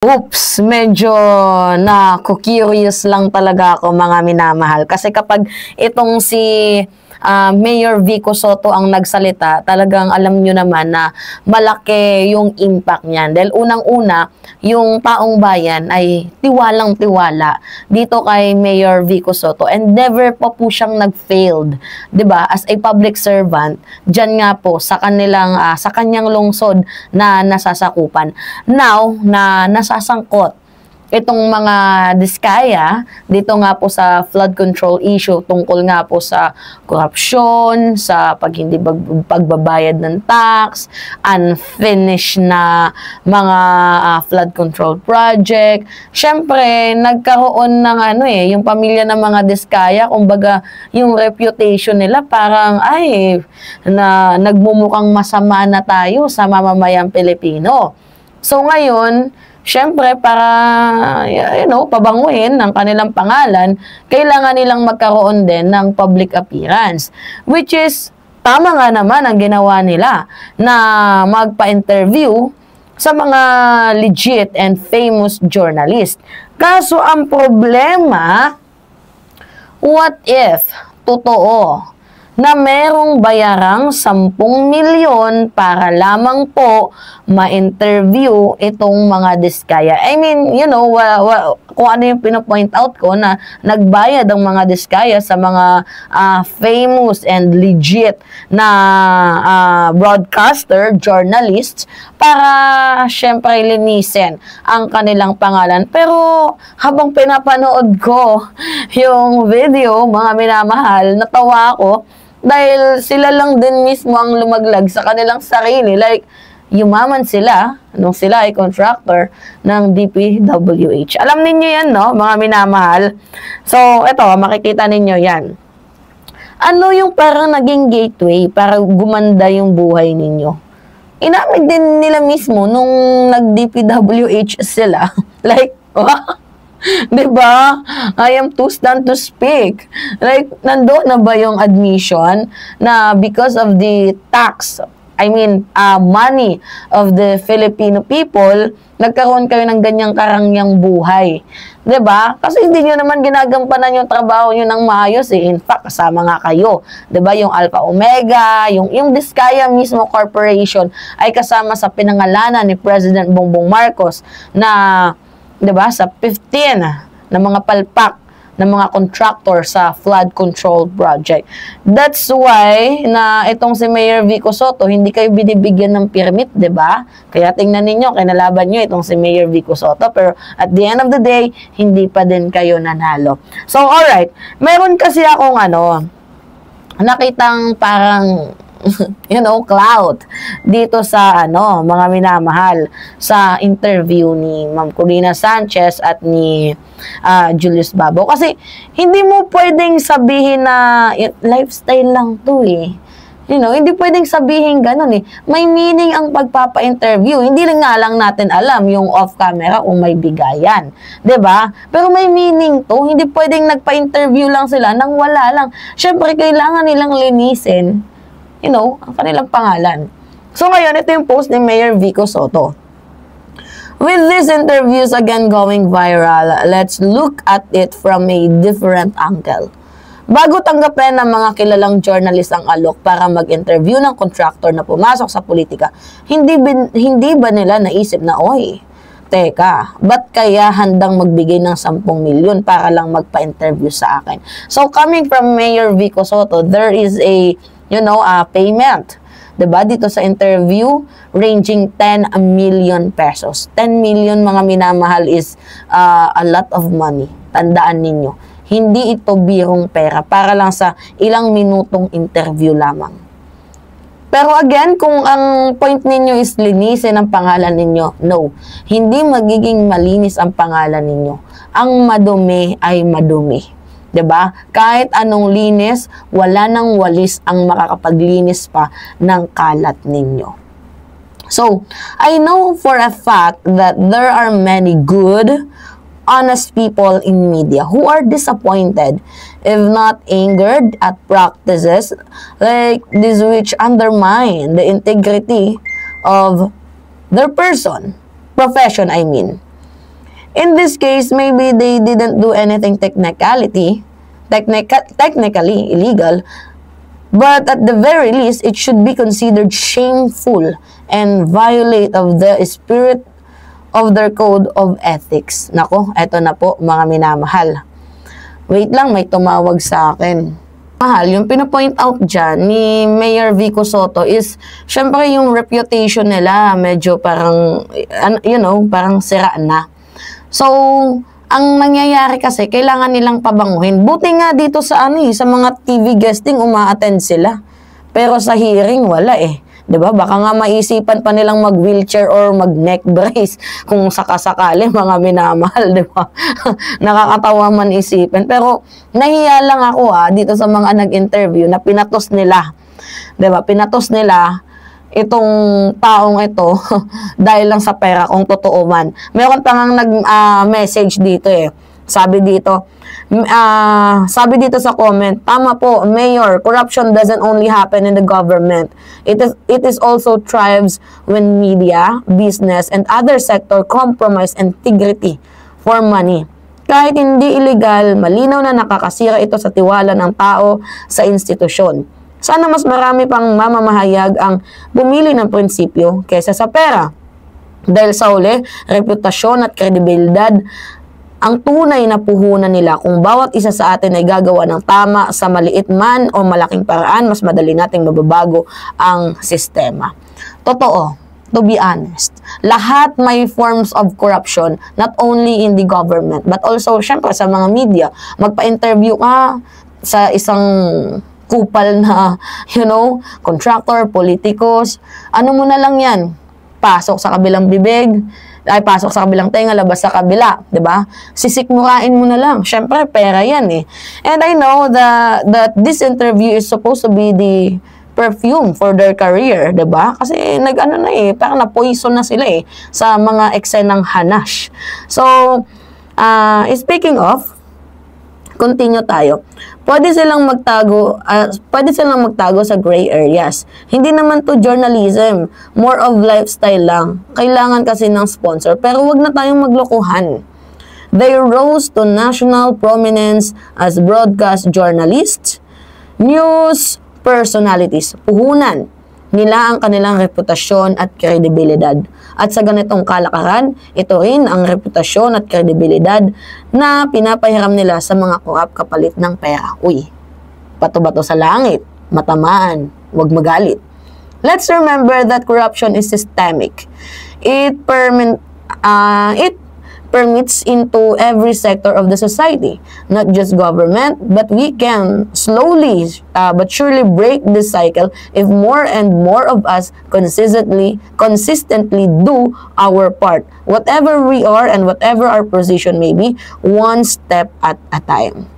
Oops, medyo na-curious lang talaga ako mga minamahal. Kasi kapag itong si Mayor Vico Sotto ang nagsalita, talagang alam nyo naman na malaki yung impact niyan. Dahil unang-una, yung taong bayan ay tiwalang-tiwala dito kay Mayor Vico Sotto and never pa po siyang nag-failed, 'di ba? As a public servant, diyan nga po sa kanyang lungsod na nasasakupan. Now na nasasangkot itong mga diskaya dito nga po sa flood control issue tungkol nga po sa korupsyon, sa pagbabayad ng tax, unfinished na mga flood control project. Syempre, nagkaroon ng yung pamilya ng mga diskaya, kumbaga yung reputation nila parang nagmumukhang masama na tayo sa mamamayang Pilipino. So ngayon, syempre, para, pabanguhin ang kanilang pangalan, kailangan nilang magkaroon din ng public appearance. Which is, tama nga naman ang ginawa nila na magpa-interview sa mga legit and famous journalist. Kaso ang problema, what if totoo na merong bayarang 10 milyon para lamang po ma-interview itong mga diskaya. I mean, kung ano yung pinapoint out ko na nagbayad ang mga diskaya sa mga famous and legit na broadcaster, journalists, para syempre linisin ang kanilang pangalan. Pero habang pinapanood ko yung video, mga minamahal, natawa ako dahil sila lang din mismo ang lumaglag sa kanilang sarili. Like, yumaman sila nung sila ay contractor ng DPWH. Alam ninyo yan, no? Mga minamahal. So, eto, makikita ninyo yan. Ano yung parang naging gateway para gumanda yung buhay ninyo? Inamin din nila mismo nung nag-DPWH sila. Like, diba? I am too stunned to speak. Like, nandoon na ba yung admission na because of the tax, money of the Filipino people, nagkaroon kayo ng ganyang karangyang buhay. Diba? Kasi hindi nyo naman ginagampanan yung trabaho nyo ng maayos eh. In fact, kasama nga kayo. Diba? Yung Alpha Omega, yung Diskaya mismo Corporation ay kasama sa pinangalanan ni President Bongbong Marcos na, diba, sa 15 na mga palpak ng mga contractor sa flood control project. That's why na itong si Mayor Vico Sotto, hindi kayo binibigyan ng permit, diba? Kaya tingnan ninyo, kinalaban nyo itong si Mayor Vico Sotto, pero at the end of the day, hindi pa din kayo nanalo. So, alright. Meron kasi akong nakitang parang clout dito sa mga minamahal sa interview ni Ma'am Corina Sanchez at ni Julius Babaw. Kasi hindi mo pwedeng sabihin na lifestyle lang to eh. Hindi pwedeng sabihin ganun eh. May meaning ang pagpapa-interview. Hindi nga lang natin alam yung off-camera kung may bigayan. 'Di ba? Pero may meaning to. Hindi pwedeng nagpa-interview lang sila nang wala lang. Syempre, kailangan nilang linisin ang kanilang pangalan. So ngayon, ito yung post ni Mayor Vico Sotto. With these interviews again going viral, let's look at it from a different angle. Bago tanggapin ng mga kilalang journalist ang alok para mag-interview ng contractor na pumasok sa politika, hindi ba nila naisip na, teka, ba't kaya handang magbigay ng 10 milyon para lang magpa-interview sa akin? So coming from Mayor Vico Sotto, there is a payment. Diba? Dito sa interview, ranging 10 million pesos. 10 million, mga minamahal, is a lot of money. Tandaan ninyo. Hindi ito birong pera para lang sa ilang minutong interview lamang. Pero again, kung ang point ninyo is linisin ang pangalan ninyo, no. Hindi magiging malinis ang pangalan ninyo. Ang madumi ay madumi. 'Di ba? Kahit anong linis, wala nang walis ang makakapaglinis pa ng kalat ninyo. So, I know for a fact that there are many good, honest people in media who are disappointed, if not angered, at practices like this which undermine the integrity of their profession, I mean. In this case, maybe they didn't do anything technically illegal, but at the very least, it should be considered shameful and violate of the spirit of their code of ethics. Nako, eto na po mga minamahal. Wait lang, may tumawag sa akin. Mahal, yung pinapoint out dyan ni Mayor Vico Sotto is, syempre yung reputation nila, medyo parang, you know, parang sira na. So, ang nangyayari kasi, kailangan nilang pabanguhin. Buti nga dito sa sa mga TV guesting, uma-attend sila. Pero sa hearing, wala eh. 'Di ba? Baka nga maisipan pa nilang mag-wheelchair or mag-neck brace kung sakasakali, mga minamahal, 'di ba? Nakakatawa man isipin. Pero nahiya lang ako dito sa mga nag-interview na pinatos nila. 'Di ba? Pinatos nila itong taong ito dahil lang sa pera, kung totoo man. Meron pa ngang nag-message dito eh. Sabi dito sa comment, tama po, Mayor, corruption doesn't only happen in the government. It is also thrives when media, business, and other sector compromise integrity for money. Kahit hindi illegal, malinaw na nakakasira ito sa tiwala ng tao sa institusyon. Sana mas marami pang mamamahayag ang bumili ng prinsipyo kaysa sa pera. Dahil sa huli, reputasyon at kredibilidad ang tunay na puhunan nila. Kung bawat isa sa atin ay gagawa ng tama sa maliit man o malaking paraan, mas madali nating mababago ang sistema. Totoo, to be honest, lahat may forms of corruption, not only in the government, but also, syempre, sa mga media. Magpa-interview ka sa isang kupal na, you know, contractor, politikos, ano mo na lang yan, pasok sa kabilang bibig, ay pasok sa kabilang tenga, labas sa kabila, 'di ba? Sisikmurain mo na lang. Syempre pera 'yan eh. And I know that this interview is supposed to be the perfume for their career, 'di ba? Kasi nag-ano na eh, parang na-poison na sila eh sa mga eksenang hanash. So, speaking of, continue tayo. Pwede silang magtago sa gray areas. Hindi naman to journalism, more of lifestyle lang. Kailangan kasi ng sponsor, pero wag na tayong maglokohan. They rose to national prominence as broadcast journalists, news personalities. Puhunan nila ang kanilang reputasyon at kredibilidad. At sa ganitong kalakaran, ito rin ang reputasyon at kredibilidad na pinapahiram nila sa mga korap kapalit ng pera. Uy, bato-bato sa langit, matamaan, wag magalit. Let's remember that corruption is systemic. It permeates into every sector of the society, not just government, but we can slowly but surely break this cycle if more and more of us consistently do our part, whatever we are and whatever our position may be, one step at a time.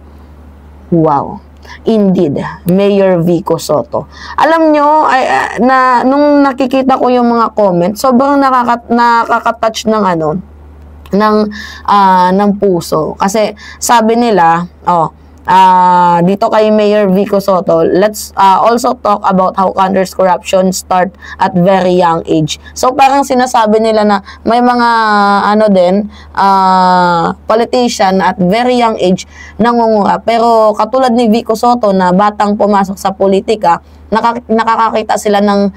Wow. Indeed, Mayor Vico Sotto. Alam nyo, nung nakikita ko yung mga comments, sobrang nakaka-touch ng puso. Kasi sabi nila, dito kay Mayor Vico Sotto, let's also talk about how counters corruption start at very young age. So parang sinasabi nila na may mga politician at very young age nangungura. Pero katulad ni Vico Sotto na batang pumasok sa politika, nakakakita sila ng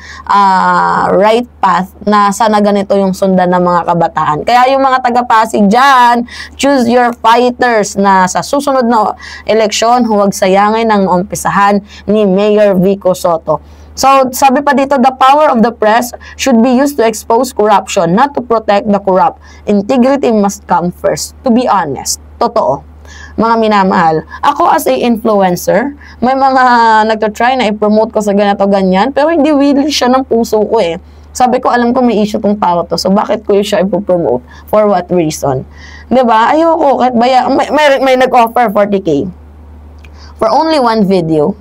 right path na sana ganito yung sundan ng mga kabataan. Kaya yung mga taga-Pasig dyan, choose your fighters na sa susunod na eleksyon, huwag sayangin ang umpisahan ni Mayor Vico Sotto. So, sabi pa dito, the power of the press should be used to expose corruption, not to protect the corrupt. Integrity must come first. To be honest, totoo. Mga minamahal, ako as a influencer, may mga nagtatry na i-promote ko sa ganito ganyan, pero hindi willing siya ng puso ko eh. Sabi ko, alam ko may issue tong tao to, so bakit ko siya ipopromote? For what reason? Diba? Ayoko, kahit may nag-offer 40K for only one video.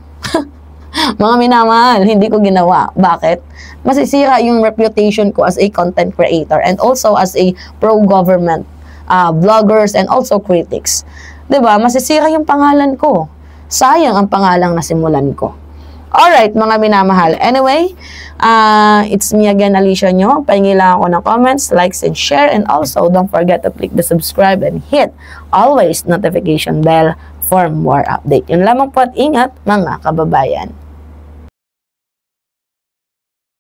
Mga minamahal, hindi ko ginawa. Bakit? Masisira yung reputation ko as a content creator and also as a pro-government vloggers and also critics. Diba? Masisira yung pangalan ko. Sayang ang pangalang nasimulan ko. Alright, mga minamahal. Anyway, it's me again, Alicia Nyo. Pahingi lang ako ng comments, likes, and share. And also, don't forget to click the subscribe and hit always notification bell for more update. Yun lamang po at ingat, mga kababayan.